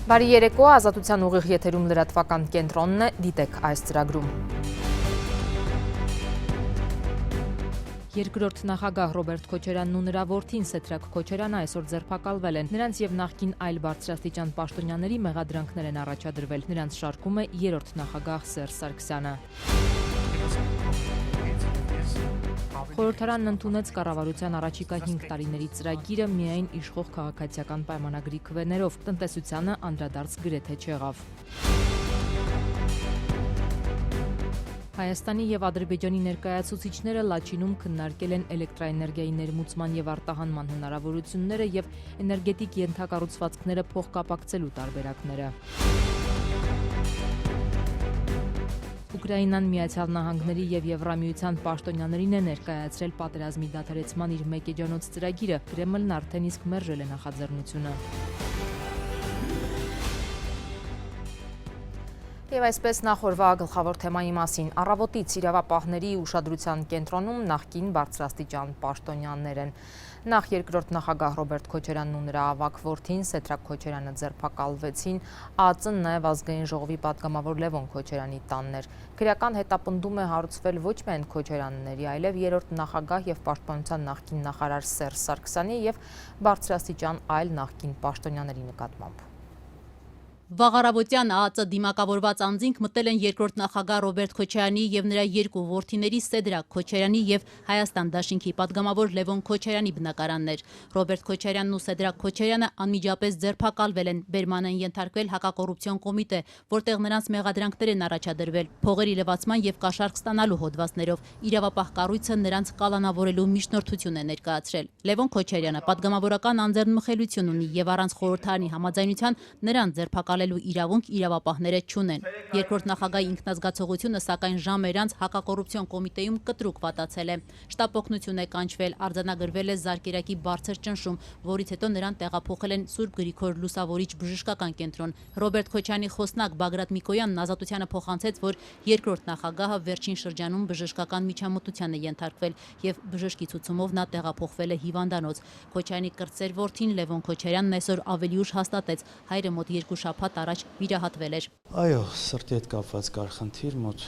Բարի երեկո, Ազատության ուղիղ եթերում լրատվական կենտրոնն է, դիտեք այս ծրագրում։ Երկրորդ նախագահ Ռոբերտ Քոչարյանն ու նրա որդին Սեդրակ Քոչարյանը այսօր ձերբակալվել են։ Նրանց եւ նախկին այլ բարձրաստիճան պաշտոնյաների մեղադրանքներ են առաջադրվել։ Նրանց շարքում է երրորդ նախագահ Սերժ Սարգսյանը։ Խորհրդարանն ընդունեց կառավարության առաջիկա 5 տարիների ծրագիրը միայն իշխող քաղաքացիական պայմանագրի քվեներով, տնտեսությանը անդրադարձ գրեթե չեղավ։ Հայաստանի եւ Ադրբեջանի ներկայացուցիչները Լաչինում քննարկել են էլեկտրաէներգիայի ներմուծման եւ արտահանման հնարավորությունները եւ էներգետիկ ենթակառուցվածքները փոխկապակցելու տարբերակները։ Ուկրաինան Միացյալ Նահանգների եւ Եվրամիության պաշտոնյաներին է ներկայացրել պատերազմի դադարեցման իր մեկեջանոց ծրագիրը, Կրեմլն արդեն իսկ մերժել է նախաձեռնությունը։ Եվ այսպես նախորվա գլխավոր թեմայի մասին, առավոտից իրավապահների ուշադրության կենտրոնում նախկին բարձրաստիճան պաշտոնյաներ են։ Նախ երկրորդ նախագահ Ռոբերտ Քոչարյանն ու նրա ավագ որդին Սեդրակ Քոչարյանը ձերբակալվեցին, ԱԱԾ-ն նաև ազգային ժողովի պատգամավոր Լևոն Քոչարյանի տանն էր։ Քրեական հետապնդում է հարուցվել ոչ միայն Քոչարյանների, այլև երրորդ նախագահ եւ պաշտպանության նախկին նախարար Սերժ Սարգսյանի եւ բարձրաստիճան այլ նախկին պաշտոնյաների նկատմամբ։ Վաղարավոտյան ԱԱԾ դիմակավորված անձինք մտել են երկրորդ նախագահ Ռոբերտ Քոչարյանի եւ նրա երկու որդիների Սեդրակ Քոչարյանի եւ Հայաստան Դաշինքի պատգամավոր Լևոն Քոչարյանի բնակարաններ։ Ռոբերտ Քոչարյանն ու Սեդրակ Քոչարյանը անմիջապես ձերբակալվել են, բերման են ենթարկվել հակակոռուպցիոն կոմիտե, որտեղ նրանց մեղադրանքներ են առաջադրվել փողերի լվացման եւ կաշառք ստանալու հոդվածներով։ Իրավապահ կառույցը նրանց կալանավորելու միջնորդություն է ներկայացրել։ Լևոն Քոչարյանը պատգամավորական անձեռնմխելիություն ունի եւ առանց խորհրդարանի համաձայնության նրան ձերբակալելու իրավունք իրավապահները չունեն։ Երկրորդ նախագահի ինքնազգացողությունը սակայն ժամեր անց հակակոռուպցիոն կոմիտեում կտրուկ վատացել է։ Շտապ օգնություն է կանչվել, արձանագրվել է Զարկերակի բարձր ճնշում, որից հետո նրան տեղափոխել են Սուրբ Գրիգոր Լուսավորիչ բժշկական կենտրոն։ Ռոբերտ Քոչարյանի խոսնակ Բագրատ Միկոյանն Ազատությանը փոխանցեց, որ երկրորդ նախագահը վերջին շրջանում բժշկական միջամտության է ենթարկվել եւ բժշկի ցուցումով նա տեղափոխվել է հիվանդանոց։ Քոչարյանի կրտսեր որդին Լևոն Քոչարյանն այսօր ավելի ուշ հաստատեց, հայրը մոտ 2 շաբաթ առաջ վիրահատվել էր։ Այո, սրտի հետ կապված կար խնդիր, մոտ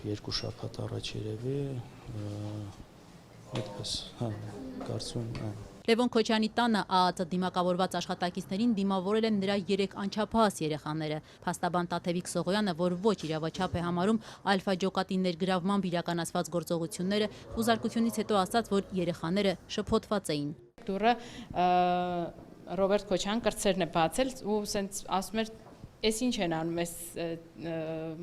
2 շաբաթ առաջ երևի, այդպես, կարծում եմ։ Լևոն Քոչարյանի տանը ԱԱԾ դիմակավորված աշխատակիցներին դիմավորել են նրա 3 անչափահաս երեխաները։ Փաստաբան Տաթևիկ Սողոյանը, որ ոչ իրավաչափ է համարում ալֆա ջոկատի ներգրավմամբ իրականացված գործողությունները, ուզարկությունից հետո ասաց, որ երեխաները շփոթված էին։ Դուրը Ռոբերտ Քոչարյան կրտսերն է բացել ու ասենց ասում էր Էս ինչ են անում այս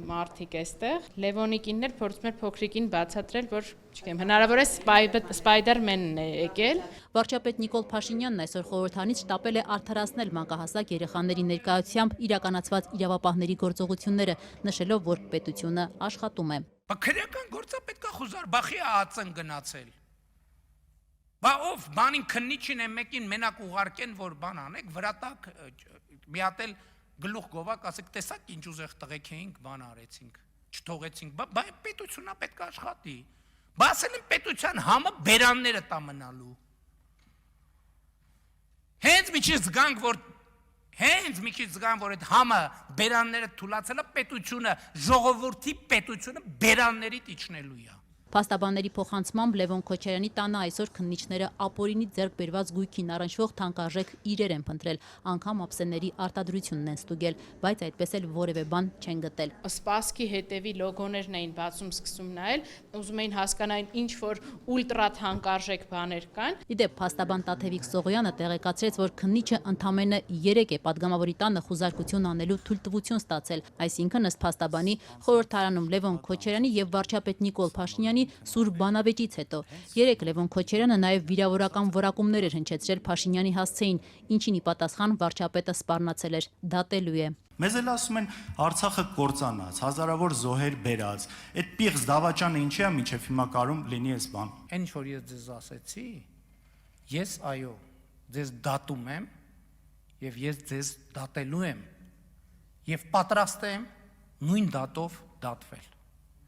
մարդիկ այստեղ։ Լևոնի կինն էլ փորձում էր փոքրիկին բացատրել, որ չգիտեմ, հնարավոր է Սպայդերմենն է եկել։ Վարչապետ Նիկոլ Փաշինյանն այսօր խորհրդարանից շտապել է արդարացնել մանկահասակ երեխաների ներկայությամբ իրականացված իրավապահների գործողությունները, նշելով, որ պետությունը աշխատում է։ Քրեական գործը պետք է խոզարբախի ԱԱԾ-ն գնացել։ Բա ով բանին քննիչին է մեկին մենակ ուղարկեն, որ բան անեք, վրա տակ մի հատ էլ գլուխ գովակ, ասեք, տեսակ ինչ ուզեղ տղեկ էինք, բան արեցինք, չթողեցինք, բա պետությունա պետք է աշխատի, բա ասել են պետության համը բերանները տա մնալու, հենց մի քիչ զգանք, որ այդ համը բերանները թուլացել է, պետությունը, ժողովրդի պետությունը բերաններից իջնելու է։ Փաստաբանների փոխանցմամբ Լևոն Քոչարյանի տանը այսօր քննիչները ապօրինի ձեռք բերված գույքին առնչվող թանկարժեք իրեր են փնտրել, անգամ ափսեների արտադրությունն են ստուգել, բայց այդպես էլ որևէ բան չեն գտել։ Սպասքի հետևի լոգոներն էին բացում, սկսում նայել, ուզում էին հասկանալ ինչ որ ուլտրա թանկարժեք բաներ կան։ Իդեպ փաստաբան Տաթևիկ Սողոյանը տեղեկացրեց, որ քննիչը ընդամենը 3 է պատգամավորի տանը խուզարկություն անելու թույլտվություն ստացել, այսինքն ըստ փաստաբանի խորհրդարանում Լևոն Քոչարյանի եւ վարչապետ Նիկոլ Փաշինյանի սուր բանավեճից հետո 3 Լևոն Քոչարյանը նաև վիրավորական որակումներ էր հնչեցրել Փաշինյանի հասցեին, ինչին ի պատասխան վարչապետը սպառնացել էր, դատելու է։ Մեզ էլ ասում են Արցախը կործանած, հազարավոր զոհեր բերած, այդ պիղծ դավաճանը ինչի է մինչև հիմա կարում լինի այս բան։ Այն ինչ որ ես ձեզ ասեցի, ես այո, ձեզ դատում եմ եւ ես ձեզ դատելու եմ եւ պատրաստ եմ նույն դատով դատվել։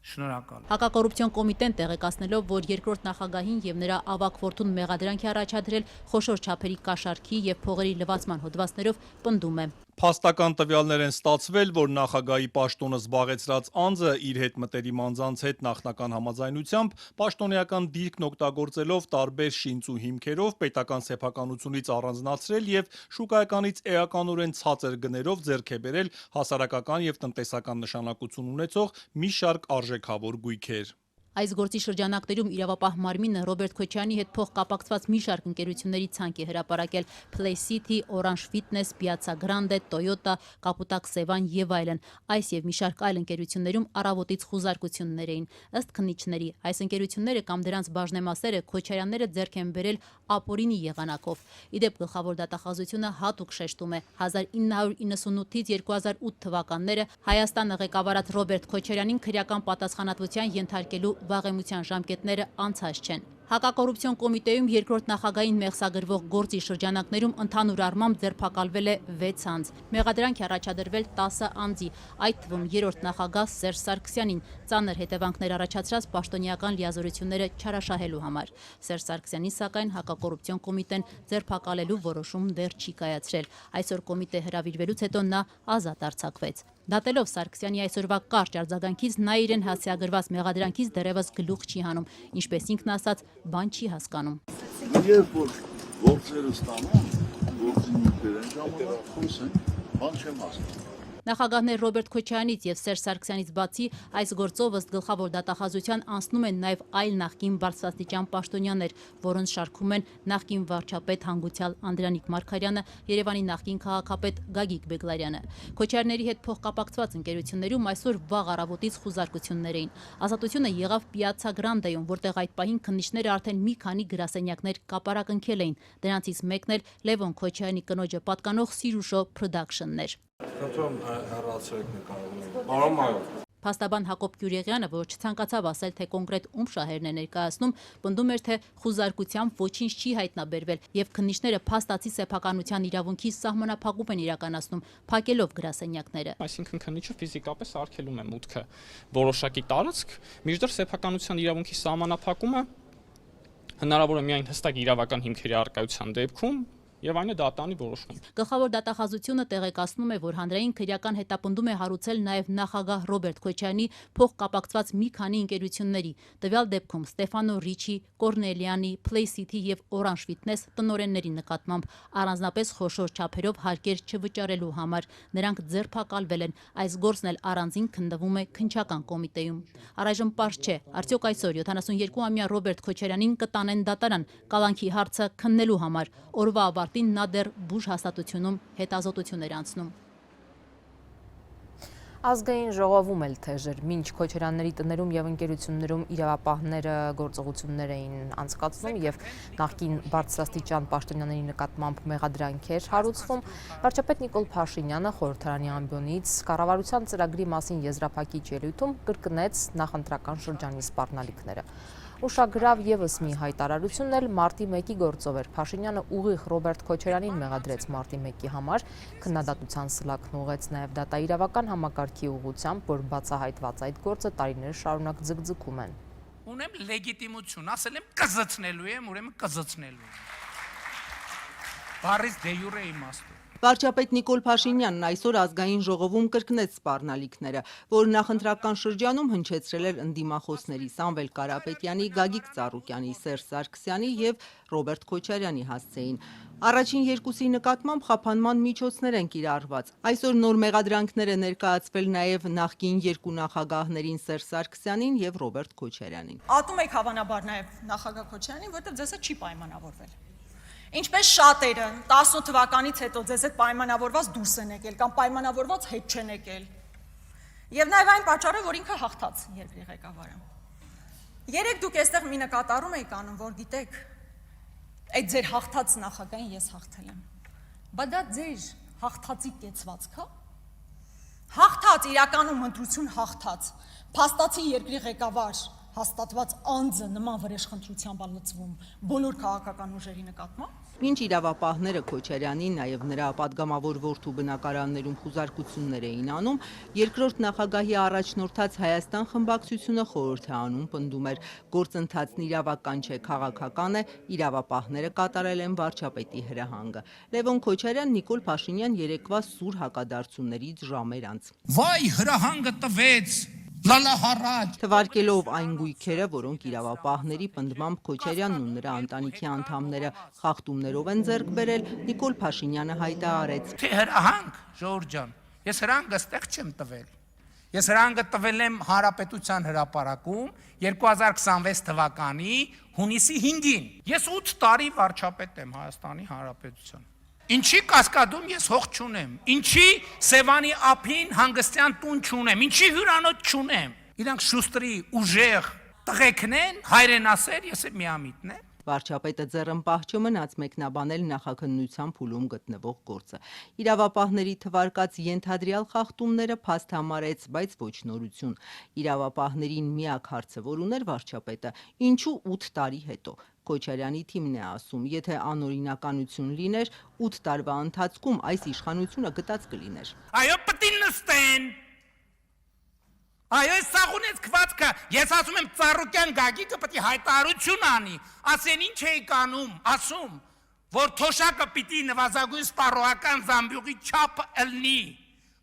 Շնորհակալ։ Հակակոռուպցիոն կոմիտեն տեղեկացնելով, որ երկրորդ նախագահին եւ նրա ավագ որդուն մեղադրանք է առաջադրել խոշոր չափերի կաշառքի եւ փողերի լվացման հոդվածներով, պնդում է։ Փաստական տվյալներ են ստացվել, որ նախագահի պաշտոնը զբաղեցրած անձը իր հետ մտերիմ անձանց հետ նախնական համաձայնությամբ պաշտոնեական դիրքն օգտագործելով տարբեր շինծ ու հիմքերով պետական սեփականությունից առանձնացրել եւ շուկայականից էականորեն ցածր գներով ձեռք է բերել հասարակական եւ տնտեսական նշանակություն ունեցող մի շարք արժեքավոր գույքեր։ Այս գործի շրջանակներում իրավապահ մարմինը Ռոբերտ Քոչարյանի հետ փոխկապակցված մի շարք ընկերությունների ցանկ է հրապարակել Play City, Orange Fitness, Piazza Grande, Toyota, Kaputak Sevan եւ այլն։ Այս եւ մի շարք այլ ընկերություններում առավոտից խուզարկություններ էին։ Ըստ քննիչների, այս ընկերությունները կամ դրանց բաժնեմասերը Քոչարյանները ձեռք են բերել ապօրինի եղանակով։ Իդեպ գլխավոր դատախազությունը հատուկ շեշտում է 1998-ից 2008 թվականները Հայաստանը ղեկավարած Ռոբերտ Քոչարյանին քրեական պատասխանատվության ենթարկելու վաղեմության ժամկետները անցած չեն։ Հակակոռուպցիոն կոմիտեում երկրորդ նախագահին մեղսագրվող գործի շրջանակներում ընդհանուր առմամբ ձերբակալվել է 6 անձ։ Մեղադրանք է առաջադրվել 10 անձի, այդ թվում երրորդ նախագահ Սերժ Սարգսյանին, ծանր հետևանքներ առաջացրած պաշտոնեական լիազորությունները չարաշահելու համար։ Սերժ Սարգսյանին սակայն հակակոռուպցիոն կոմիտեն ձերբակալելու որոշում դեռ չի կայացրել։ Այսօր կոմիտե հրավիրվելուց հետո նա ազատ արձակվեց։ Դատելով Սարգսյանի այսօրվա կարճ արձագանքից նա իրեն հասցեագրված մեղադրանքից դեռևս գլուխ չի հանում, ինչպես ինքն ասաց, բան չի հասկանում։ Երբ որ գործերը ստանում, գործի նյութեր են ժամանակ խոսեն, բան չեմ հասկանում։ Նախագահներ Ռոբերտ Քոչարյանից եւ Սերժ Սարգսյանից բացի այս գործով ըստ գլխավոր դատախազության անցնում են նաեւ այլ նախկին բարձրաստիճան պաշտոնյաներ, որոնց շարքում են նախկին վարչապետ հանգուցյալ Անդրանիկ Մարգարյանը, Երևանի նախկին քաղաքապետ Գագիկ Բեգլարյանը։ Քոչարյանների հետ փոխկապակցված ընկերություններում այսօր վաղ առավոտից խուզարկություններ էին։ Ազատությունը եղավ Piazza Grande-ում, որտեղ այդ պահին քննիչները արդեն մի քանի գրասենյակներ կապարակնքել էին։ Դրանցից մեկն էլ Լևոն Քոչարյանի կնոջը պատկանող Սիրուշո Production-ն էր։ Խնդրում հեռացրեք նկարը։ Պարոն Մայոր։ Փաստաբան Հակոբ Գյուրեղյանը, որ չցանկացավ ասել, թե կոնկրետ ում շահերն է ներկայացնում, պնդում էր, թե խուզարկությամբ ոչինչ չի հայտնաբերվել եւ քննիչները փաստացի սեփականության իրավունքի սահմանափակում են իրականացնում, փակելով գրասենյակները։ Այսինքն քննիչը ֆիզիկապես արգելում է մուտքը որոշակի տարածք, մինչդեռ սեփականության իրավունքի սահմանափակումը հնարավոր է միայն հստակ իրավական հիմքերի առկայության դեպքում եւ այն է դատանի որոշում։ Գլխավոր դատախազությունը տեղեկացնում է, որ հանրային քրեական հետապնդում է հարուցել նաեւ նախագահ Ռոբերտ Քոչարյանի փոխկապակցված մի քանի ընկերությունների, տվյալ դեպքում Ստեֆանո Ռիչի, Կորնելյանի, Play City եւ Orange Fitness տնօրենների նկատմամբ առանձնապես խոշոր չափերով հարկեր չվճարելու համար։ Նրանք ձերբակալվել են։ Այս գործն էլ առանձին քննվում է քննչական կոմիտեում։ Առայժմ պարզ չէ, արդյոք այսօր 72-ամյա Ռոբերտ Քոչարյանին կտանեն դատարան կալանքի հարցը քննելու համար։ Օրվա ավարտին նա դեռ բուժ հաստատությունում հետազոտություն էր անցնում։ Ազգային ժողովում էլ թեժ էր, մինչ Քոչարյանների տներում եւ ընկերություններում իրավապահները գործողություններ էին անցկացնում եւ նախկին բարձրաստիճան պաշտոնյաների նկատմամբ մեղադրանքեր հարուցվում, վարչապետ Նիկոլ Փաշինյանը խորհրդարանի ամբիոնից կառավարության ծրագրի մասին եզրափակիչ ելույթում կրկնեց նախընտրական շրջանի սպառնալիքները։ Ուշագրավ եւս մի հայտարարությունն էլ մարտի 1-ի գործով էր։ Փաշինյանը ուղիղ Ռոբերտ Քոչարյանին մեղադրեց մարտի 1-ի համար, քննադատության սլաքն ուղղեց նաեւ դատաիրավական համակարգի ուղղությամբ, որ բացահայտված այդ գործը տարիներ շարունակ ձգձգում են։ Ունեմ լեգիտիմություն, ասել եմ կզցնելու եմ, ուրեմն կզցնելու եմ։ Բարից դե յուրե իմաստով։ Վարչապետ Նիկոլ Փաշինյանն այսօր ազգային ժողովում կրկնեց սպառնալիքները, որ նախընտրական շրջանում հնչեցրել էր ընդդիմախոսների Սամվել Կարապետյանի, Գագիկ Ծառուկյանի, Սերժ Սարգսյանի եւ Ռոբերտ Քոչարյանի հասցեին։ Առաջին երկուսի նկատմամբ խափանման միջոցներ են կիրառված։ Այսօր նոր մեղադրանքներ է ներկայացվել նաեւ նախկին երկու նախագահներին Սերժ Սարգսյանին եւ Ռոբերտ Քոչարյանին։ Ատում եք հավանաբար նաեւ նախագահ Քոչարյանին, որտեղ ձեզ հետ չի պայմանավորվել։ Ինչպես շատերը 18 թվականից հետո ձեզ հետ պայմանավորված դուրս են եկել կամ պայմանավորված հետ չեն եկել։ Եվ նաև այն պատճառը, որ ինքը հաղթած երկրի ղեկավարը։ Երեք դուք այստեղ մի նկատառում եք անում, որ գիտեք, այդ ձեր հաղթած նախագահին ես հաղթել եմ։ Բայց դա ձեր հաղթածի կեցվածք է։ Հաղթած իրականում ընտրություն հաղթած, փաստացի երկրի ղեկավար հաստատված անձը նման վրեժխնդրությամբ լծվում բոլոր քաղաքական ուժերի նկատմամբ։ Մինչ իրավապահները Քոչարյանին, նաև նրա պատգամավոր որդու բնակարաններում խուզարկություններ էին անում, երկրորդ նախագահի առաջնորդած Հայաստան խմբակցությունը խորհուրդ է անում, պնդում էր, գործընթացն իրավական չէ, քաղաքական է, իրավապահները կատարել են վարչապետի հրահանգը։ Լևոն Քոչարյան, Նիկոլ Փաշինյան երեկվա սուր հակադարձություններից ժամեր անց։ Վայ, հրահանգը տվեց։ Լալահարաջ Թվարկելով այն գույքերը, որոնք իրավապահների պնդմամբ Քոչարյանն ու նրա ընտանիքի անդամները խախտումներով են ձեռք բերել, Նիկոլ Փաշինյանը հայտարարեց. Թե հրահանգ, Ժողովուրդ ջան, ես հրահանգը ստեղ չեմ տվել։ Ես հրահանգը տվել եմ Հանրապետության հրապարակում 2026 թվականի հունիսի 5-ին։ Ես 8 տարի վարչապետ եմ Հայաստանի Հանրապետության։ Ինչի Կասկադում ես հող չունեմ, ինչի Սևանի ափին հանգստյան տուն չունեմ, ինչի հյուրանոց չունեմ։ Իրանք շուստրի ուժեղ տղեկն են, հայրենասեր, ես եմ միամիտն եմ։ Վարչապետը ձեռնպահ չմնաց մեկնաբանել նախաքննության փուլում գտնվող գործը։ Իրավապահների թվարկած ենթադրյալ խախտումները փաստ համարեց, բայց ոչ նորություն։ Իրավապահներին միակ հարցը, որ ուներ վարչապետը, ինչու 8 տարի հետո։ Քոչարյանի թիմն է ասում, եթե անօրինականություն լիներ, 8 տարվա ընթացքում այս իշխանությունը գտած կլիներ։ Այո, պետք է նստեն։ Այո, սաղունեց քվածքը, ես ասում եմ Ծառուկյան Գագիկը պետք է հայտարարություն անի, ասեն ինչ էի կանում, ասում, որ թոշակը պիտի նվազագույն սպառողական զամբյուղի չափը ըլնի,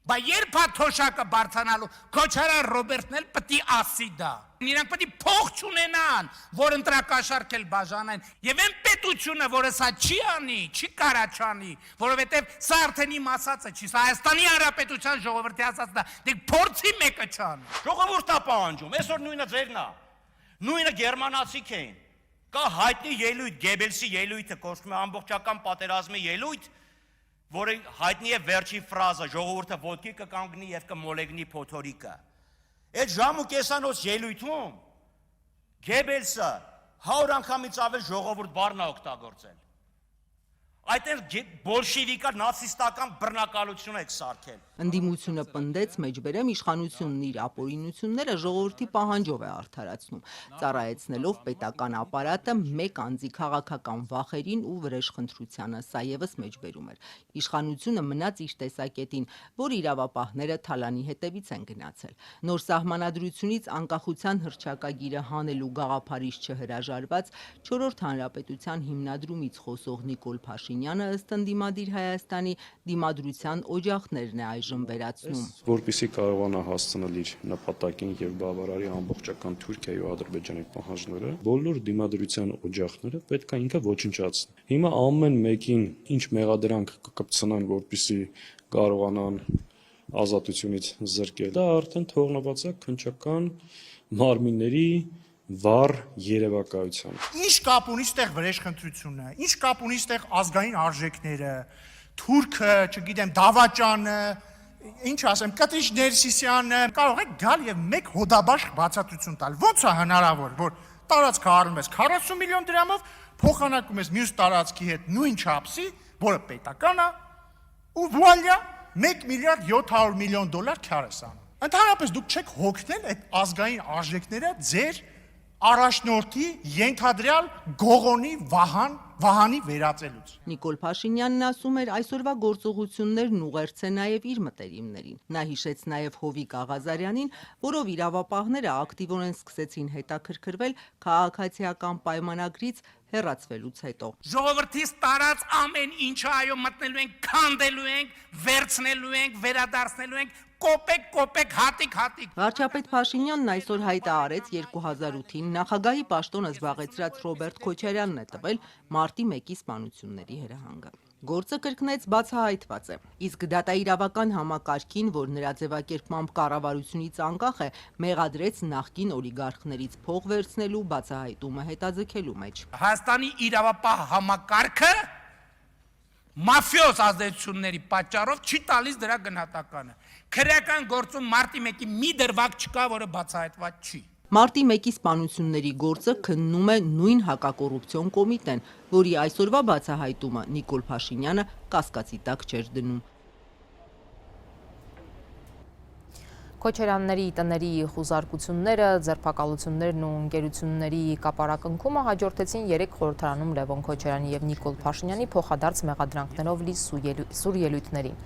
բա երբ է թոշակը բարձանալու, Քոչարյան Ռոբերտն էլ պետք է ասի դա։ Իրանք պետք է փող չունենան, որ ընտրակաշառք էլ բաժանեն, եւ այն պետությունը, որը սա չի անի, չի կարա չանի, որովհետեւ սա արդեն իմ ասածը չի, սա Հայաստանի Հանրապետության ժողովրդի ասածն է, դեք փորձի մեկը չանի։ Ժողովուրդն է պահանջում, այսօր նույնը ձերն է, նույնը գերմանացիք էին, կա հայտնի ելույթ, Գեբելսի ելույթը կոչվում է ամբողջական պատերազմի ելույթ, որը հայտնի է վերջի ֆրազը, ժողովուրդը ոտքի կկանգնի եւ կմոլեգնի փոթորիկը։ Այդ ժամ ու կեսանոց ելույթում Գեբելսը 100 անգամից ավել ժողովուրդ բառն է օգտագործել։ Այդտեղ բոլշևիկա նացիստական բռնակալություն եք սարքել։ Ընդդիմությունը պնդեց մեջբերեմ իշխանությունն իր ապօրինությունները ժողովրդի պահանջով է արդարացնում, ծառայեցնելով պետական ապարատը մեկ անձի քաղաքական վախերին ու վրեժխնդրությանը, սա ևս մեջբերում էր։ Իշխանությունը մնաց իր տեսակետին, որ իրավապահները թալանի հետևից են գնացել։ Նոր սահմանադրությունից անկախության հռչակագիրը հանելու գաղափարից չհրաժարված 4-րդ հանրապետության հիմնադրումից խոսող Նիկոլ Փաշինյանը ըստ ընդդիմադիր Հայաստանի դիմադրության օջախներն է այժմ վերացնում։ Որպեսզի կարողանա հասցնել իր նպատակին եւ բավարարի ամբողջական Թուրքիայի ու Ադրբեջանի պահանջները, բոլոր դիմադրության օջախները պետք է ինքը ոչնչացնի։ Հիմա ամեն մեկին ինչ մեղադրանք կկպցնան, որպեսզի կարողանան ազատությունից զրկել։ Դա արդեն թողնված է քննչական մարմինների վառ երևակայության։ Ինչ կապ ունի ստեղ վրեժխնդրությունը, ինչ կապ ունի ստեղ ազգային արժեքները, Թուրքը, չգիտեմ, Դավաճանը, ինչ ասեմ, Կտիչ Ներսիսյանը, կարող եք գալ եւ մեկ հոդաբաշխ բացատրություն տալ։ Ո՞նց է հնարավոր, որ տարածքը առնում ես 40 միլիոն դրամով, փոխանակում ես մյուս տարածքի հետ նույն չափսի, որը պետական է, ու վուալյա 1 միլիարդ 700 միլիոն դոլար քյար ես անում։ Ընդհանրապես դուք չեք հոգնել այդ ազգային արժեքները ձեր առաջնորդի ենթադրյալ գողոնի վահանի վերածելուց։ Նիկոլ Փաշինյանն ասում էր այսօրվա գործողություններն ուղերձ է նաև իր մտերիմներին։ Նա հիշեց նաև Հովիկ Աղազարյանին, որով իրավապահները ակտիվորեն սկսեցին հետաքրքրվել քաղաքացիական պայմանագրից հեռացվելուց հետո։ Ժողովրդից տարած ամեն ինչը այո մտնելու ենք, քանդելու ենք, վերցնելու ենք, վերադարձնելու ենք, կոպեկ, հատիկ։ Վարչապետ Փաշինյանն այսօր հայտարարեց 2008-ին նախագահի պաշտոնը զբաղեցրած Ռոբերտ Քոչարյանն է տվել մարտի 1-ի սպանությունների հրահանգը։ Գործը կրկնեց բացահայտված է։ Իսկ դատաիրավական համակարգին, որ նրա ձևակերպմամբ կառավարությունից անկախ է, մեղադրեց նախկին օլիգարխներից փող վերցնելու բացահայտումը հետաձգելու մեջ։ Հայաստանի իրավապահ համակարգը մաֆիոզ ազդեցությունների պատճառով չի տալիս դրա գնահատականը։ Քրեական գործում մարտի 1-ի մի դրվագ չկա, որը բացահայտված չի։ Մարտի 1-ի սպանությունների գործը քննում է նույն հակակոռուպցիոն կոմիտեն, որի այսօրվա բացահայտումը Նիկոլ Փաշինյանը կասկածի տակ չէր դնում։ Քոչարյանների տների խուզարկությունները, ձերբակալություններն ու ընկերությունների կապարակնքումը հաջորդեցին 3 խորհրդարանում Լևոն Քոչարյանի եւ Նիկոլ Փաշինյանի փոխադարձ մեղադրանքներով լի սուր ելույթներին։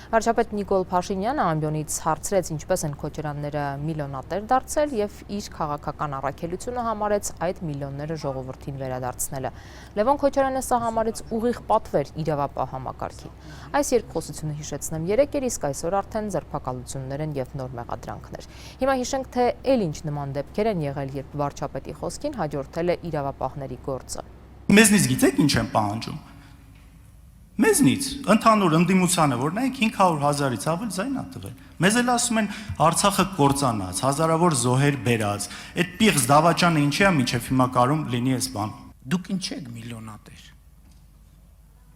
Վարչապետ Նիկոլ Փաշինյանը ամբիոնից հարցրեց, ինչպես են Քոչարյանները միլիոնատեր դարձել եւ իր քաղաքական առաքելությունը համարեց այդ միլիոնները ժողովրդին վերադարձնելը։ Լևոն Քոչարյանը սա համարեց ուղիղ պատվեր իրավապահ համակարգին։ Այս երկխոսությունը հիշեցնեմ 3 էր, իսկ այսօր արդեն ձերբակալություններ են եւ նոր մեղադրանքներ։ Հիմա հիշենք, թե ել ինչ նման դեպքեր են եղել, երբ վարչապետի խոսքին հաջորդել է իրավապահների գործը։ Մեզնից գիտեք ինչ են պահանջում։ Մեզնից ընդհանուր ընդդիմությանը, որ նայեք 500,000-ից ավել ձայն ա տվել։ Մեզ էլ ասում են Արցախը կործանած, հազարավոր զոհեր բերած։ Այդ պիղծ դավաճանը ինչի է մինչև հիմա կարում լինի այս բան։ Դուք ինչ եք միլիոնատեր։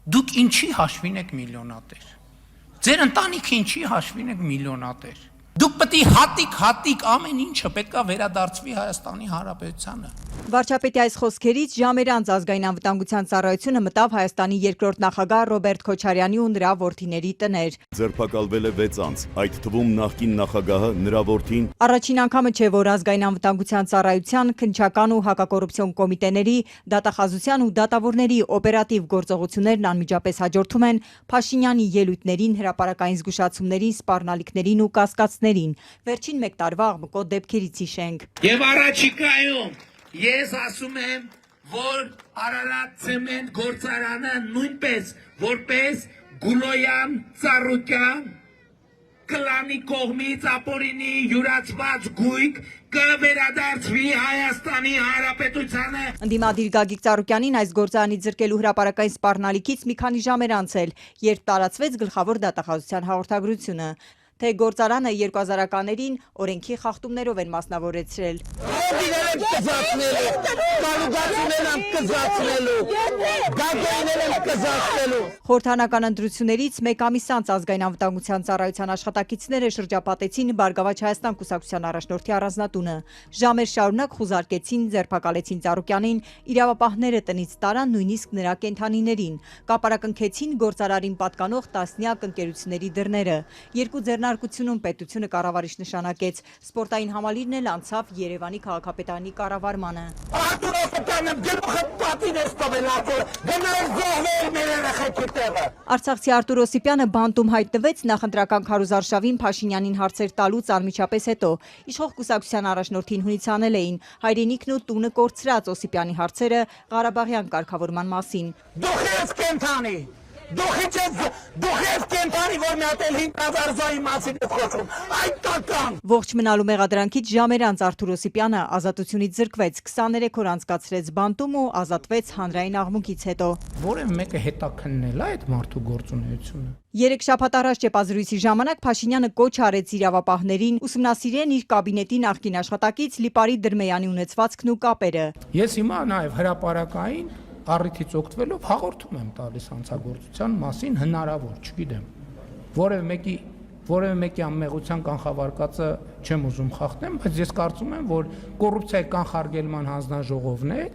Դուք ինչի հաշվին եք միլիոնատեր։ Ձեր ընտանիքը ինչի հաշվին եք միլիոնատեր։ Դուք պետք է հատիկ ամեն ինչը պետքա վերադարձվի Հայաստանի Հանրապետությանը։ Վարչապետի այս խոսքերից ժամեր անց ազգային անվտանգության ծառայությունը մտավ Հայաստանի երկրորդ նախագահ Ռոբերտ Քոչարյանի ու նրա որդիների տներ։ Ձերբակալվել է 6 անձ, այդ թվում նախկին նախագահը, նրա որդին։ Առաջին անգամը չէ, որ ազգային անվտանգության ծառայության, քննչական ու հակակոռուպցիոն կոմիտեների, դատախազության ու դատավորների օպերատիվ գործողություններն անմիջապես հաջորդում են Փաշինյանի ելույթներին, հրապարակային զգուշացումներին, սպառնալիքներին ու կասկածներին։ Վերջին 1 տարվա աղմկոտ դեպքերից հիշենք։ Եվ առաջիկայում ես ասում եմ, որ Արարատ ցեմենտ գործարանը նույնպես որպես Գուլոյան Ծառուկյան կլանի կողմից ապօրինի յուրացված գույք կվերադարձվի Հայաստանի Հանրապետությանը։ Ընդդիմադիր Գագիկ Ծառուկյանին այս գործարանից զրկելու հրապարակային սպառնալիքից մի քանի ժամ էր անցել, երբ տարածվեց գլխավոր դատախազության հաղորդագրությունը, թե գործարանը 2000-ականներին օրենքի խախտումներով են մասնավորեցրել։ Խորհրդանական ընտրություններից 1 ամիս անց ազգային անվտանգության ծառայության աշխատակիցները շրջապատեցին Բարգավաճ Հայաստան կուսակցության առաջնորդի առանձնատունը։ Ժամեր շարունակ խուզարկեցին, ձերբակալեցին Ծառուկյանին, իրավապահները տնից տարան նույնիսկ նրա կենդանիներին, կապարակնքեցին գործարարին պատկանող տասնյակ ընկերությունների դռները։ Երկու ձեռնարկությունում պետությունը կառավարիչ նշանակեց, սպորտային համալիրն էլ անցավ Երևանի քաղաքապետարանի կառավարմանը։ Արցախցի Արտուր Օսիպյանը բանտում հայտնվեց նախընտրական քարոզարշավին Փաշինյանին հարցեր տալուց անմիջապես հետո։ Իշխող կուսակցության առաջնորդին հունցանել էին, հայրենիքն ու տունը կորցրած Օսիպյանի հարցերը Ղարաբաղյան կարգավորման մասին։ Դուք ես կենթանի։ Դուք ես կենթանի, որ մի հատ էլ 5000 զոհի մասին եք խոսում։ Այդ տական։ Ողջ մնալու մեղադրանքից ժամեր անց Արտուր Օսիպյանը ազատությունից զրկվեց, 23 օր անցկացրեց բանտում ու ազատվեց հանրային աղմուկից հետո։ Որևէ մեկը հետաքննել է այդ մարդու գործունեությունը։ 3 շաբաթ առաջ ճեպազրույցի ժամանակ Փաշինյանը կոչ արեց իրավապահներին ուսումնասիրեն իր կաբինետի նախկին աշխատակից Լիպարի Դրմեյանի ունեցվածքն ու կապերը։ Ես հիմա նաև հրապարակային առիթից օգտվելով հաղորդում եմ տալիս հանցագործության մասին հնարավոր, չգիտեմ։ Որևէ մեկի անմեղության կանխավարկածը չեմ ուզում խախտեմ, բայց ես կարծում եմ, որ կոռուպցիայի կանխարգելման հանձնաժողովն էլ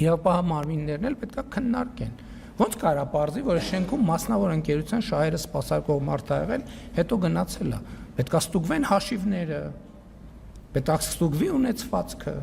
իրավապահ մարմիններն էլ պետք է քննարկեն։ Ոնց կարա պարզի, որ շենքում մասնավոր ընկերության շահերը սպասարկող մարդ ա եղել, հետո գնացել է։ Պետք է ստուգվեն հաշիվները, պետք է ստուգվի ունեցվածքը։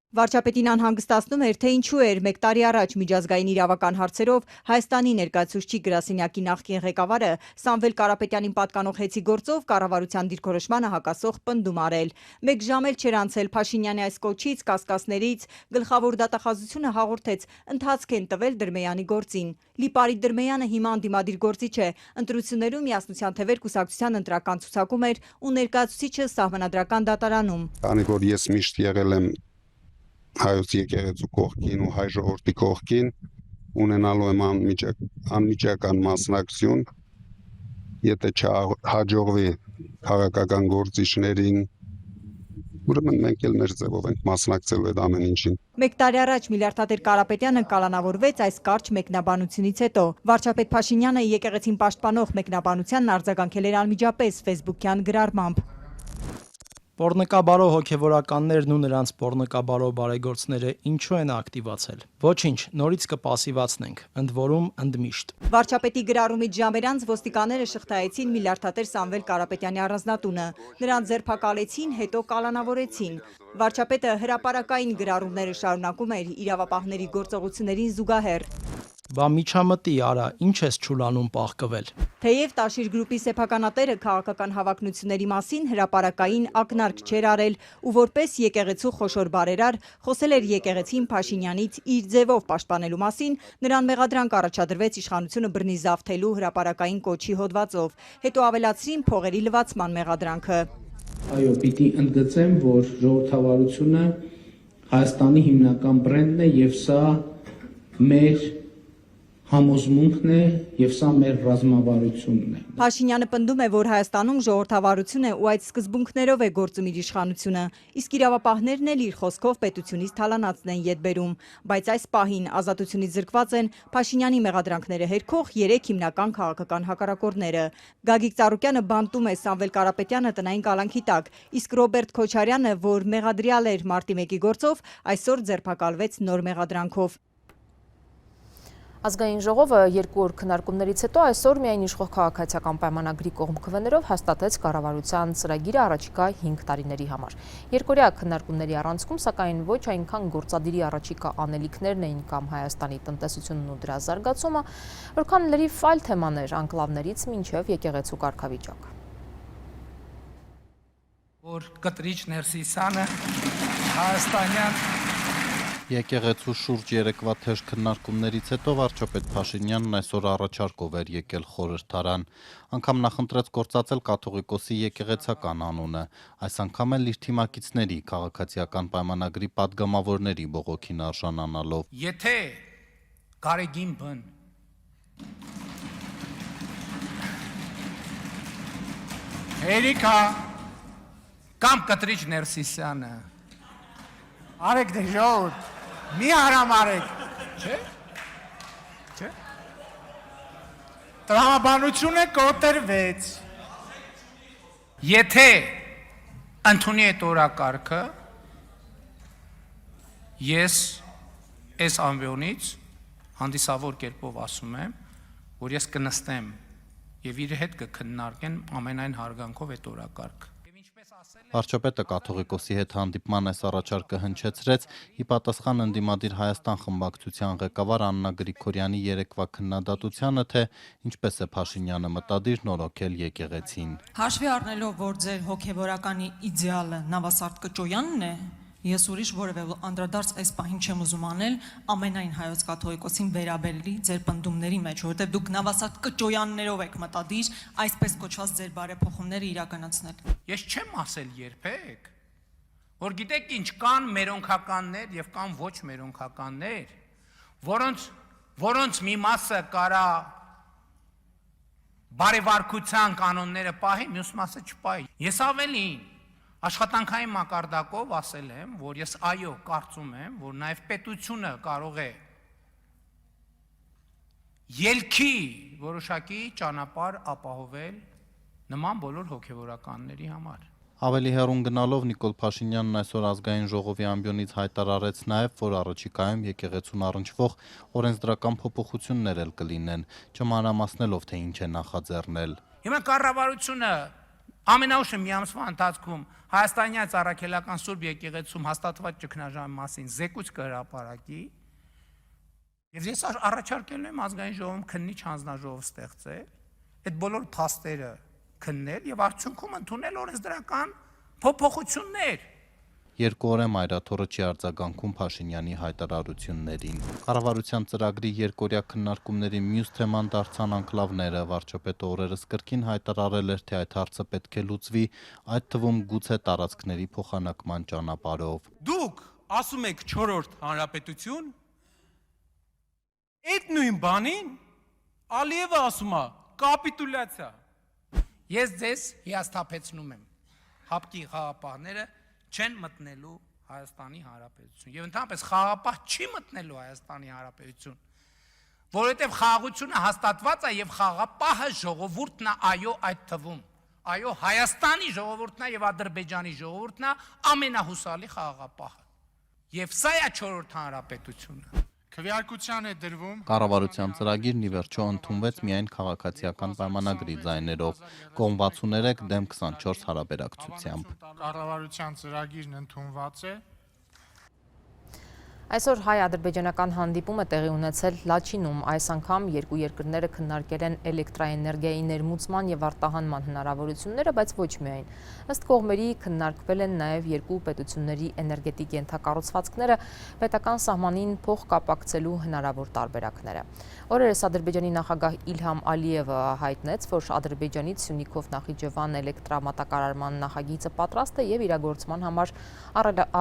Վարչապետին անհանգստացնում էր, թե ինչու էր 1 տարի առաջ միջազգային իրավական հարցերով Հայաստանի ներկայացուցչի գրասենյակի նախկին ղեկավարը Սամվել Կարապետյանին պատկանող հեծի գործով կառավարության դիրքորոշմանը հակասող պնդում արել։ 1 ժամ էլ չէր անցել Փաշինյանի այս կոչից, կասկածներից, գլխավոր դատախազությունը հաղորդեց, ընթացք են տվել Դրմեյանի գործին։ Լիպարի Դրմեյանը հիմա անդիմադիր գործիչ է, ընտրություններում Միասնության թևեր կուսակցության ընտրական ցուցակում էր ու ներկայացուցիչը սահմանադրական դատարանում։ Քանի որ ես միշտ եղել եմ հայոց եկեղեցու կողքին ու հայ ժողովրդի կողքին, ունենալու եմ անմիջական մասնակցություն, եթե չհաջողվի քաղաքական գործիչներին, ուրեմն մենք էլ մեր ձևով ենք մասնակցելու այդ ամեն ինչին։ 1 տարի առաջ միլիարդատեր Կարապետյանը կալանավորվեց այս կարճ մեկնաբանությունից հետո։ Վարչապետ Փաշինյանը եկեղեցին պաշտպանող մեկնաբանությանն արձագանքել էր անմիջապես Facebook-յան գրառմամբ։ Պոռնկաբարո հոգևորականներն ու նրանց պոռնկաբարո բարեգործները ինչու են ակտիվացել։ Ոչինչ, նորից կպասիվացնենք, ընդ որում ընդմիշտ։ Վարչապետի գրառումից ժամ անց ոստիկանները շղթայեցին միլիարդատեր Սամվել Կարապետյանի առանձնատունը։ Նրան ձերբակալեցին, հետո կալանավորեցին։ Վարչապետը հրապարակային գրառումները շարունակում էր իրավապահների գործողություններին զուգահեռ։ Բա միջամտի արա, ինչ ես չուլանում պահկվել։ Թեև Տաշիր գրուպի սեփականատերը քաղաքական հավակնությունների մասին հրապարակային ակնարկ չէր արել ու որպես եկեղեցու խոշոր բարերար խոսել էր եկեղեցին Փաշինյանից իր ձևով պաշտպանելու մասին, նրան մեղադրանք առաջադրվեց իշխանությունը բռնի զավթելու հրապարակային կոչի հոդվածով, հետո ավելացրին փողերի լվացման մեղադրանքը։ Այո, պիտի ընդգծեմ, որ ժողովրդավարությունը Հայաստանի հիմնական բրենդն է եւ սա մեր համոզմունքն է եւ սա մեր ռազմավարությունն է։ Փաշինյանը պնդում է, որ Հայաստանում ժողովրդավարություն է ու այդ սկզբունքներով է գործում իր իշխանությունը, իսկ իրավապահներն էլ իր խոսքով պետությունից թալանածն են յետ բերում, բայց այս պահին ազատությունից զրկված են Փաշինյանի մեղադրանքները հերքող 3 հիմնական քաղաքական հակառակորդները։ Գագիկ Ծառուկյանը բանտում է Սամվել Կարապետյանը տնային կալանքի տակ, իսկ Ռոբերտ Քոչարյանը, որ մեղադրյալ էր մարտի 1-ի գործով, այսօր ձերբակալվեց նոր մեղադրանքով։ Ազգային ժողովը 2 օր քննարկումներից հետո այսօր միայն իշխող քաղաքացիական պայմանագրի կողմ քվեներով հաստատեց կառավարության ծրագիրը առաջիկա 5 տարիների համար։ Երկօրյա քննարկումների առանցքում սակայն ոչ այնքան գործադիրի առաջիկա անելիքներն էին կամ Հայաստանի տնտեսությունն ու դրա զարգացումը, որքան լրիվ այլ թեմաներ անկլավներից մինչև եկեղեցու կարգավիճակ։ Որ կտրիչ ներսիսանը հայաստանյան Եկեղեցու շուրջ երեկվա թեժ քննարկումներից հետո վարչապետ Փաշինյանն այսօր առաջարկով էր եկել խորհրդարան։ Անգամ նախընտրեց գործածել կաթողիկոսի եկեղեցական անունը, այս անգամ էլ իր թիմակիցների քաղաքացիական պայմանագրի պատգամավորների բողոքին արժանանալով։ Եթե կարեգին բն Էրիկա կամ կտրիչ ներսիսյանը Արեք դե ժողովուրդ, մի հարամարեք, չէ՞։ Չէ։ Տրամաբանությունը կոտրվեց։ Եթե ընդունի այդ օրակարգը, ես այս ամբիոնից հանդիսավոր կերպով ասում եմ, որ ես կնստեմ եւ իր հետ կքննարկեն ամենայն հարգանքով այդ օրակարգը։ Վարչապետը կաթողիկոսի հետ հանդիպման այս առաջարկը հնչեցրեց, ի պատասխան ընդդիմադիր Հայաստան խմբակցության ղեկավար Աննա Գրիգորյանի երեկվա քննադատությանը, թե ինչպես է Փաշինյանը մտադիր նորոգել եկեղեցին։ Հաշվի առնելով, որ ձեր հոգևորականի իդեալը Նավասարդ Կճոյանն է, ես ուրիշ որևէ անդրադարձ այս պահին չեմ ուզում անել ամենայն հայոց կաթողիկոսին վերաբերելի ձեր պնդումների մեջ, որովհետև դուք Նավասարդ Կճոյաններով եք մտադիր այսպես կոչված ձեր բարեփոխումները իրականացնել։ Ես չեմ ասել երբեք, որ գիտեք ինչ, կան մերոնքականներ եւ կան ոչ մերոնքականներ, որոնց մի մասը կարա բարեվարկության կանոնները պահի, մյուս մասը չպահի։ Ես ավելին աշխատանքային մակարդակով ասել եմ, որ ես այո կարծում եմ, որ նաև պետությունը կարող է ելքի որոշակի ճանապարհ ապահովել նման բոլոր հոգևորականների համար։ Ավելի հեռուն գնալով Նիկոլ Փաշինյանն այսօր ազգային ժողովի ամբիոնից հայտարարեց նաև, որ առաջիկայում եկեղեցուն առնչվող օրենսդրական փոփոխություններ էլ կլինեն, չմանրամասնելով, թե ինչ է նախաձեռնել։ Հիմա կառավարությունը ամենաուշը մի ամսվա ընթացքում հայաստանյան առաքելական Սուրբ եկեղեցում հաստատված ճգնաժամի մասին զեկույց կհրապարակի, եւ ես առաջարկել եմ ազգային ժողովում քննիչ հանձնաժողով ստեղծել, այդ բոլոր փաստերը քննել եւ արդյունքում ընդունել օրենսդրական փոփոխություններ։ 2 օր է Մայրաթոռը չի արձագանքում Փաշինյանի հայտարարություններին։ Կառավարության ծրագրի երկօրյա քննարկումների մյուս թեման դարձան անկլավները։ Վարչապետը օրերս կրկին հայտարարել էր, թե այդ հարցը պետք է լուծվի, այդ թվում գուցե տարածքների փոխանակման ճանապարհով։ Դուք ասում եք 4-րդ հանրապետություն, այդ նույն բանին Ալիևը ասում է կապիտուլյացիա։ Ես ձեզ հիասթափեցնում եմ։ Հապկի խաղապահները չեն մտնելու Հայաստանի Հանրապետություն եւ ընդհանրապես խաղապահ չի մտնելու Հայաստանի Հանրապետություն, որովհետեւ խաղաղությունը հաստատված է եւ խաղապահը ժողովուրդն է, այո, այդ թվում Այո, Հայաստանի ժողովուրդն է եւ Ադրբեջանի ժողովուրդն է ամենահուսալի խաղաղապահը։ Եվ սա է 4-րդ հանրապետությունը։ Քվեարկության է դրվում Կառավարության ծրագիրն ի վերջո ընդունվեց միայն քաղաքացիական պայմանագրի ձայներով, կողմ 63 դեմ 24 հարաբերակցությամբ։ Կառավարության ծրագիրն ընդունված է։ Այսօր հայ-ադրբեջանական հանդիպումը տեղի ունեցել Լաչինում, այս անգամ երկու երկրները քննարկել են էլեկտրաէներգիայի ներմուծման եւ արտահանման հնարավորությունները, բայց ոչ միայն։ Ըստ կողմերի քննարկվել են նաեւ երկու պետությունների էներգետիկ ենթակառուցվածքները, պետական սահմանին փոխկապակցելու հնարավոր տարբերակները։ Օրերս Ադրբեջանի նախագահ Իլհամ Ալիևը հայտնեց, որ Ադրբեջանից Սյունիքով Նախիջևան էլեկտրամատակարարման նախագիծը պատրաստ է եւ իրագործման համար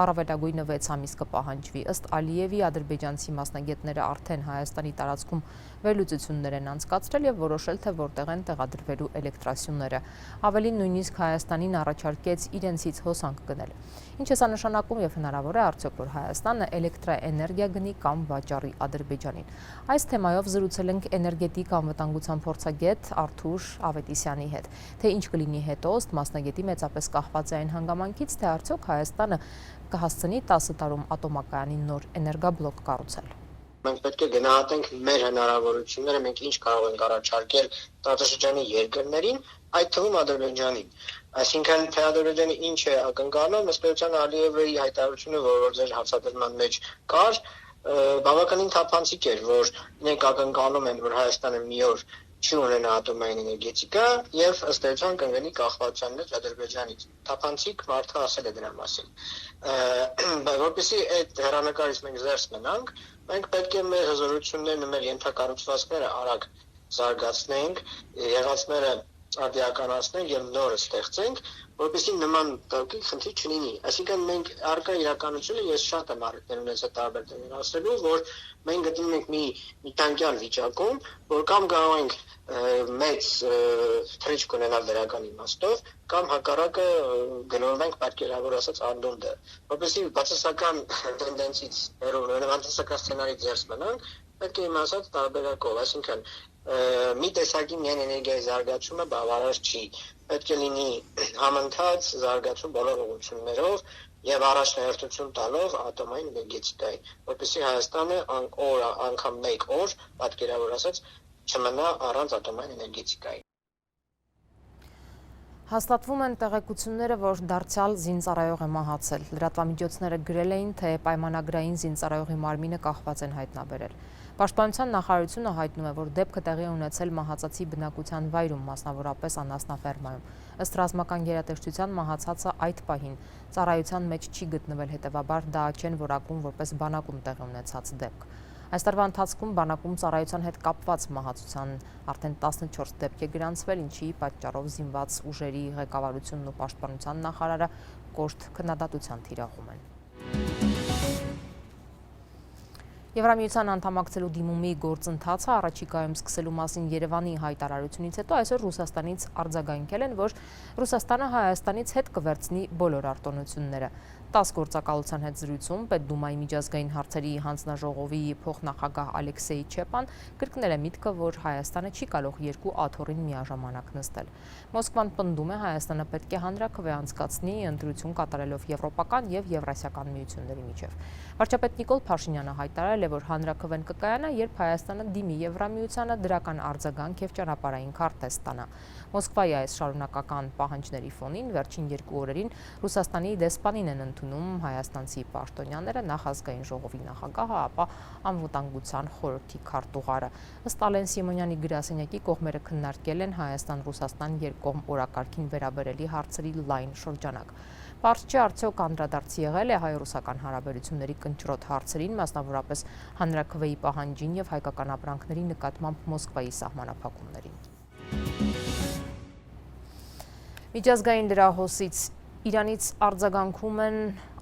առավելագույնը 6 ամիս կպահանջվի։ Ըստ Ալիևի ադրբեջանցի մասնագետները արդեն Հայաստանի տարածքում վերլուծություններ են անցկացրել եւ որոշել, թե որտեղ են տեղադրվելու էլեկտրասյուները։ Ավելին նույնիսկ Հայաստանին առաջարկեց իրենցից հոսանք գնել։ Ինչ է սա նշանակում եւ հնարավոր է արդյոք, որ Հայաստանը էլեկտրաէներգիա գնի կամ վաճառի Ադրբեջանին։ Այս թեմայով զրուցել ենք էներգետիկ անվտանգության փորձագետ Արթուր Ավետիսյանի հետ։ Թե ինչ կլինի հետո, ըստ մասնագետի մեծապես կախված է այն հանգամանքից, թե արդյոք Հայաստանը կհասցնի 10 տարում ատոմակայանի նոր էներգաբլոկ կառուցել։ Մենք պետք է գնահատենք մեր հնարավորությունները, մենք ինչ կարող ենք առաջարկել տարածաշրջանի երկրներին, այդ թվում Ադրբեջանին։ Այսինքն, թե Ադրբեջանը ինչ է ակնկալում, ըստ էության Ալիևի հայտարարությունը, որ ձեր հարցադրման մեջ կար, բավականին թափանցիկ էր, որ իրենք ակնկալում են, որ Հայաստանը մի օր չի ունենա ատոմային էներգետիկա եւ ըստ էության կընկնի կախվածության մեջ Ադրբեջանից։ Թափանցիկ մարդը ասել է դրա մասին։ Որպեսզի այդ հեռանկարից մենք զերծ մնանք, մենք պետք է մեր հզորություններն ու մեր ենթակառուցվածքները արագ զարգացնենք, եղածները արդիականացնենք եւ նորը ստեղծենք, որպեսզի նման տակի խնդիր չլինի։ Այսինքն մենք արկա իրականությունը ես շատ եմ առիթներ ունեցել տարբեր տեղեր ասելու, որ մենք գտնվում ենք մի տանկյալ վիճակում, որ կամ կարող ենք մեծ թրիչք ունենալ դրական իմաստով, կամ հակառակը գնորվենք պատկերավոր ասած անդունդը, որպեսզի բացասական տենդենսից բացասական սցենարից դուրս մնանք, պետք է իմացած տարբերակով, այսինքն մի տեսակի միայն էներգիայի զարգացումը բավարար չի, պետք է լինի համընթաց զարգացում բոլոր ուղղություններով եւ առաջնահերթություն տալով ատոմային էներգետիկային, որպեսզի Հայաստանը անգամ մեկ օր, պատկերավոր ասած, չմնա առանց ատոմային էներգետիկայի։ Հաստատվում են տեղեկությունները, որ դարձյալ զինծառայող է մահացել։ Լրատվամիջոցները գրել էին, թե պայմանագրային զինծառայողի մարմինը կախված են հայտնաբերել։ Պաշտպանության նախարարությունը հայտնում է, որ դեպքը տեղի ունեցել մահացածի բնակության վայրում, մասնավորապես անասնաֆերմայում։ Ըստ ռազմական գերատեսչության մահացածը այդ պահին ծառայության մեջ չի գտնվել, հետևաբար դա չեն որակում որպես բանակում տեղի ունեցած դեպք։ Այս տարվա ընթացքում բանակում ծառայության հետ կապված մահացության արդեն 14 դեպք է գրանցվել, ինչի պատճառով զինված ուժերի ղեկավարությունն ու պաշտպանության նախարարը կոշտ քննադատության թիրախում են։ Եվրամիության անդամակցելու դիմումի գործընթացը առաջիկայում սկսելու մասին Երևանի հայտարարությունից հետո այսօր Ռուսաստանից արձագանքել են, որ Ռուսաստանը Հայաստանից հետ կվերցնի բոլոր արտոնությունները։ 10 գործակալության հետ զրույցում Պետդումայի միջազգային հարցերի հանձնաժողովի փոխնախագահ Ալեքսեյ Չեպան կրկնել է միտքը, որ Հայաստանը չի կարող երկու աթոռին միաժամանակ նստել։ Մոսկվան պնդում է Հայաստանը պետք է հանրաքվե անցկացնի ընտրություն կատարելով եվրոպական եւ եվրասիական միությունների միջև։ Վարչապետ Նիկոլ Փաշինյանը հայտարարել է, որ հանրաքվեն կկայանա, երբ Հայաստանը դիմի Եվրամիությանը դրական արձագանք եւ ճանապարհային քարտեզ ստանա։ Մոսկվայի այս շարունակական պահանջների ֆոնին վերջին 2 օրերին Ռուսաստանի դեսպանին են ընդունում հայաստանցի պաշտոնյաները, նախ ազգային ժողովի նախագահը, ապա անվտանգության խորհրդի քարտուղարը։ Ըստ Ալեն Սիմոնյանի գրասենյակի կողմերը քննարկել են Հայաստան-Ռուսաստան երկկողմ օրակարգին վերաբերելի հարցերի լայն շրջանակ։ Պարզ չէ արդյոք անդրադարձ եղել է հայ-ռուսական հարաբերությունների կնճռոտ հարցերին, մասնավորապես հանրաքվեի պահանջին եւ հայկական ապրանքների նկատմամբ Մոսկվայի սահմանափակումներին։ Միջազգային լրահոսից Իրանից արձագանքում են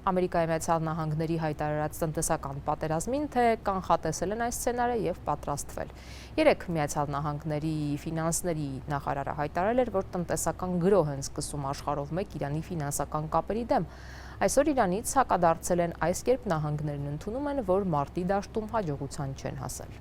Ամերիկայի Միացյալ Նահանգների հայտարարած տնտեսական պատերազմին, թե կանխատեսել են այս սցենարը եւ պատրաստվել։ Երեկ Միացյալ Նահանգների ֆինանսների նախարարը հայտարարել էր, որ տնտեսական գրոհ են սկսում աշխարհով մեկ Իրանի ֆինանսական կապերի դեմ։ Այսօր Իրանից հակադարձել են այս կերպ նահանգներն ընդունում են, որ մարտի դաշտում հաջողության չեն հասել։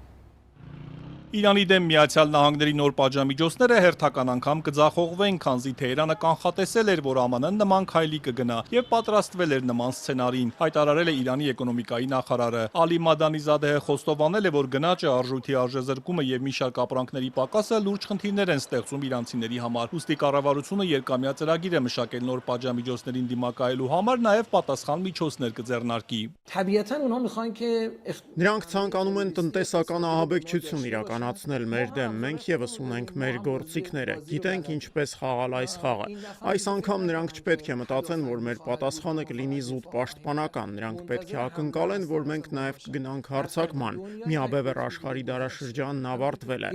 Իրանի դեմ Միացյալ Նահանգների նոր պատժամիջոցները հերթական անգամ կձախողվեն, քանզի Թեհրանը կանխատեսել էր, որ ԱՄՆ-ն նման քայլի կգնա եւ պատրաստվել էր նման սցենարին, հայտարարել է Իրանի էկոնոմիկայի նախարարը։ Ալի Մադանիզադեհը խոստովանել է, որ գնաճը, արժույթի արժեզրկումը եւ մի շարք ապրանքների պակասը լուրջ խնդիրներ են ստեղծում իրանցիների համար։ Ուստի կառավարությունը երկամյա ծրագիր է մշակել նոր պատժամիջոցներին դիմակայելու համար, նաեւ պատասխան միջոցներ կձեռնարկի։ Նրանք ցանկանում են տնտեսական ահաբեկչություն իրականացնել մեր դեմ, մենք եւս ունենք մեր գործիքները, գիտենք ինչպես խաղալ այս խաղը։ Այս անգամ նրանք չպետք է մտածեն, որ մեր պատասխանը կլինի զուտ պաշտպանական, նրանք պետք է ակնկալեն, որ մենք նաեւ կգնանք հարձակման։ Միաբևեռ աշխարհի դարաշրջանն ավարտվել է։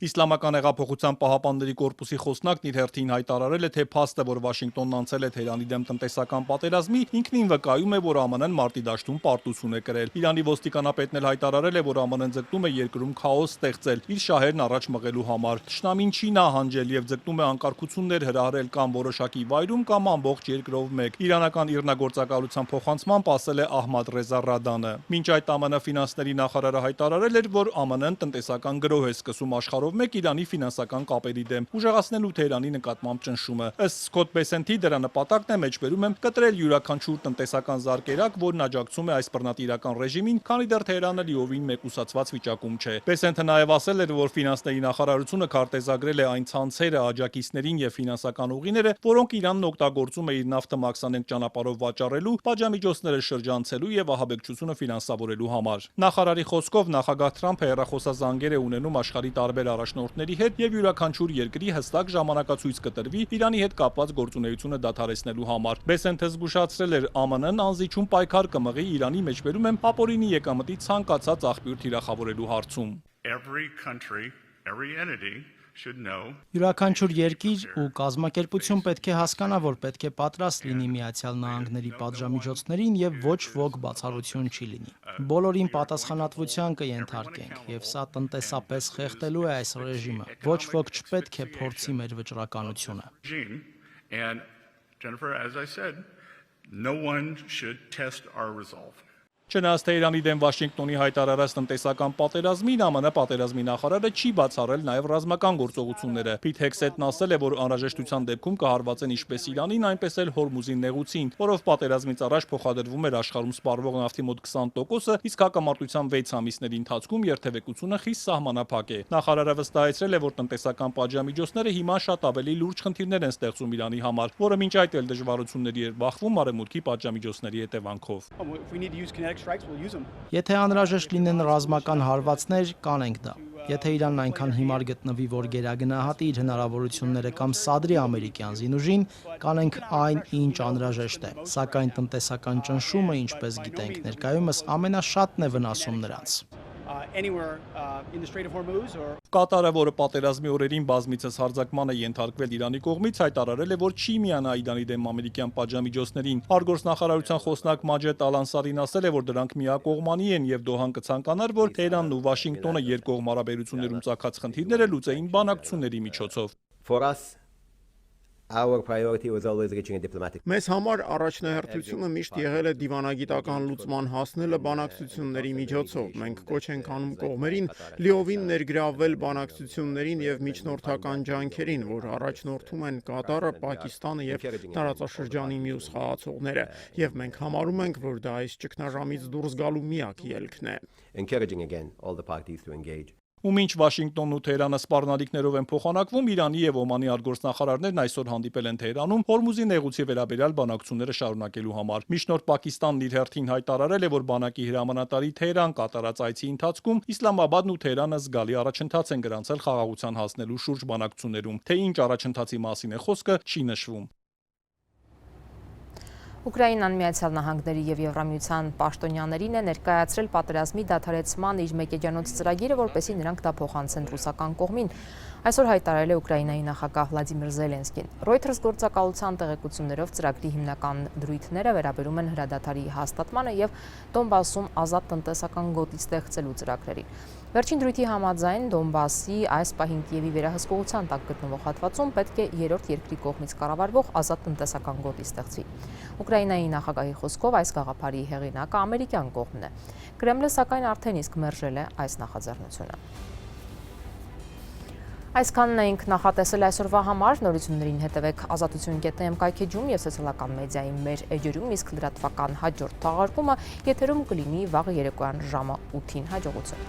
Իսլամական հեղափոխության պահապանների կորպուսի խոսնակն իր հերթին հայտարարել է, թե փաստը, որ Վաշինգտոնն անցել է Թեհրանի դեմ տնտեսական պատերազմի, ինքնին վկայում է, որ ԱՄՆ-ն մարտի դաշտում պարտություն է կրել։ Իրանի ոստիկանապետն էլ հայտարարել է, որ ԱՄՆ-ն ձգտում է երկրում քաոս ստեղծել, իր շահերն առաջ մղելու համար։ Թշնամին չի նահանջել եւ ձգտում է անկարգություններ հրահրել կամ որոշակի վայրում կամ ամբողջ երկրով մեկ։ Իրանական իրնագործակալության փոխանցմամբ ասել է Ահմադ Ռեզա Ռադանը։ Մինչ այդ ԱՄՆ ֆինանսների նախարարը հայտարարել էր, որ ԱՄՆ-ն տնտեսական գրոհ է սկսում աշխարհով մեկ Իրանի ֆինանսական կապերի դեմ, ուժեղացնելու Թեհրանի նկատմամբ ճնշումը։ Ըստ Սկոտ Բեսենթի դրա նպատակն է, մեջբերում եմ, կտրել յուրաքանչյուր տնտեսական զարկերակ, որն աջակցում է այս բռնատիրական ռեժիմին, քանի դեռ Թեհրանը լիովին մեկուսացված վիճակում չէ։ Բեսենթը նաև ասել էր, որ ֆինանսների նախարարությունը քարտեզագրել է այն ցանցերը, աջակիցներին եւ ֆինանսական ուղիները, որոնք Իրանն օգտագործում է իր նավթը մաքսանենգ ճանապարհով վաճառելու, պատժամիջոցները շրջանցելու եւ ահաբեկչությունը ֆինանսավորելու համար։ Նախարարի խոսքով նախագահ Թրամփը հեռախոսազանգեր է ունենում աշխարհի տարբեր առաջնորդների հետ եւ յուրաքանչյուր երկրի հստակ ժամանակացույց կտրվի Իրանի հետ կապված գործունեությունը դադարեցնելու համար։ Բեսենթը զգուշացրել էր, ԱՄՆ-ն անզիջում պայքար կմղի Իրանի մեջբերում եմ ապօրինի եկամտի ցանկացած աղբյուր թիրախավորելու հարցում։ Յուրաքանչյուր երկիր ու կազմակերպություն պետք է հասկանա, որ պետք է պատրաստ լինի Միացյալ Նահանգների պատժամիջոցներին եւ ոչ ոք բացառություն չի լինի։ Բոլորին պատասխանատվության կենթարկենք եւ սա տնտեսապես խեղդելու է այս ռեժիմը։ Ոչ ոք չպետք է փորձի մեր վճռականությունը։ Չնայած Թեհրանի դեմ Վաշինգտոնի հայտարարած տնտեսական պատերազմին, ԱՄՆ պատերազմի նախարարը չի բացառել նաև ռազմական գործողությունները։ Փիթ Հեքսեթն ասել է, որ անհրաժեշտության դեպքում կհարվածեն ինչպես Իրանին, այնպես էլ Հորմուզի նեղուցին, որով պատերազմից առաջ փոխադրվում էր աշխարհում սպառվող նավթի մոտ 20%-ը, իսկ հակամարտության 6 ամիսների ընթացքում երթևեկությունը խիստ սահմանափակ է։ Նախարարը վստահեցրել է, որ տնտեսական պատժամիջոցները հիմա շատ ավելի լուրջ խնդիրներ են ստեղծում Իրանի համար, որը մինչ այդ էլ դժվարությունների էր բախվում արևմուտքի պատժամիջոցների հետևանքով։ Եթե անհրաժեշտ լինեն ռազմական հարվածներ, կանենք դա։ Եթե Իրանն այնքան հիմար գտնվի, որ գերագնահատի իր հնարավորությունները կամ սադրի ամերիկյան զինուժին, կանենք այն, ինչ անհրաժեշտ է։ Սակայն տնտեսական ճնշումը, ինչպես գիտենք, ներկայումս ամենաշատն է վնասում նրանց։ Կատարը, որը պատերազմի օրերին բազմիցս հարձակման է ենթարկվել Իրանի կողմից, հայտարարել է, որ չի միանա Իրանի դեմ ամերիկյան պատժամիջոցներին։ Արտգործնախարարության խոսնակ Մաջեդ Ալ-Անսարին ասել է, որ դրանք միակողմանի են եւ Դոհան կցանկանար, որ Թեհրանն ու Վաշինգտոնը երկկողմ հարաբերություններում ծագած խնդիրները լուծեին բանակցությունների միջոցով։ Մեզ համար առաջնահերթությունը միշտ եղել է դիվանագիտական լուծման հասնելը բանակցությունների միջոցով։ Մենք կոչ ենք անում կողմերին լիովին ներգրավվել բանակցություններին եւ միջնորդական ջանքերին, որ առաջնորդում են Կատարը, Պակիստանը եւ տարածաշրջանի մյուս խաղացողները, եւ մենք համարում ենք, որ դա այս ճգնաժամից դուրս գալու միակ ելքն է։ Ու մինչ Վաշինգտոնն ու Թեհրանը սպառնալիքներով են փոխանակվում, Իրանի եւ Օմանի արտգործնախարարներն այսօր հանդիպել են Թեհրանում Հորմուզի նեղուցի վերաբերյալ բանակցությունները շարունակելու համար։ Միջնորդ Պակիստանն իր հերթին հայտարարել է, որ բանակի հրամանատարի Թեհրան կատարած այցի ընթացքում Իսլամաբադն ու Թեհրանը զգալի առաջընթաց են գրանցել խաղաղության հասնելու շուրջ բանակցություններում։ Թե ինչ առաջընթացի մասին է խոսքը, չի նշվում։ Ուկրաինան Միացյալ Նահանգների եւ Եվրամիության պաշտոնյաներին է ներկայացրել պատերազմի դադարեցման իր մեկեջանոց ծրագիրը, որպեսզի նրանք դա փոխանցեն ռուսական կողմին։ Այսօր հայտարարել է Ուկրաինայի նախագահ Վլադիմիր Զելենսկին։ Reuters գործակալության տեղեկություններով ծրագրի հիմնական դրույթները վերաբերում են հրադադարի հաստատմանը եւ Դոնբասում ազատ տնտեսական գոտի ստեղծելու ծրագրերին։ Վերջին դրույթի համաձայն Դոնբասի այս պահին Կիևի վերահսկողության տակ գտնվող հատվածում պետք է երրորդ երկրի կողմից կառավարվող ազատ տնտեսական գոտի ստեղծվի։ Ուկրաինայի նախագահի խոսքով այս գաղափարի հեղինակը ամերիկյան կողմն է։ Կրեմլը սակայն արդեն իսկ մերժել է այս նախաձեռնությունը։ Այսքանն էինք նախատեսել այսօրվա համար, նորություններին հետևեք ազատություն.am կայքեջում եւ սոցիալական մեդիայի մեր էջերում, իսկ լրատվական հաջորդ թողարկումը եթերում կլինի վաղ երեկոյան ժամը 8-ին։ Հաջողություն։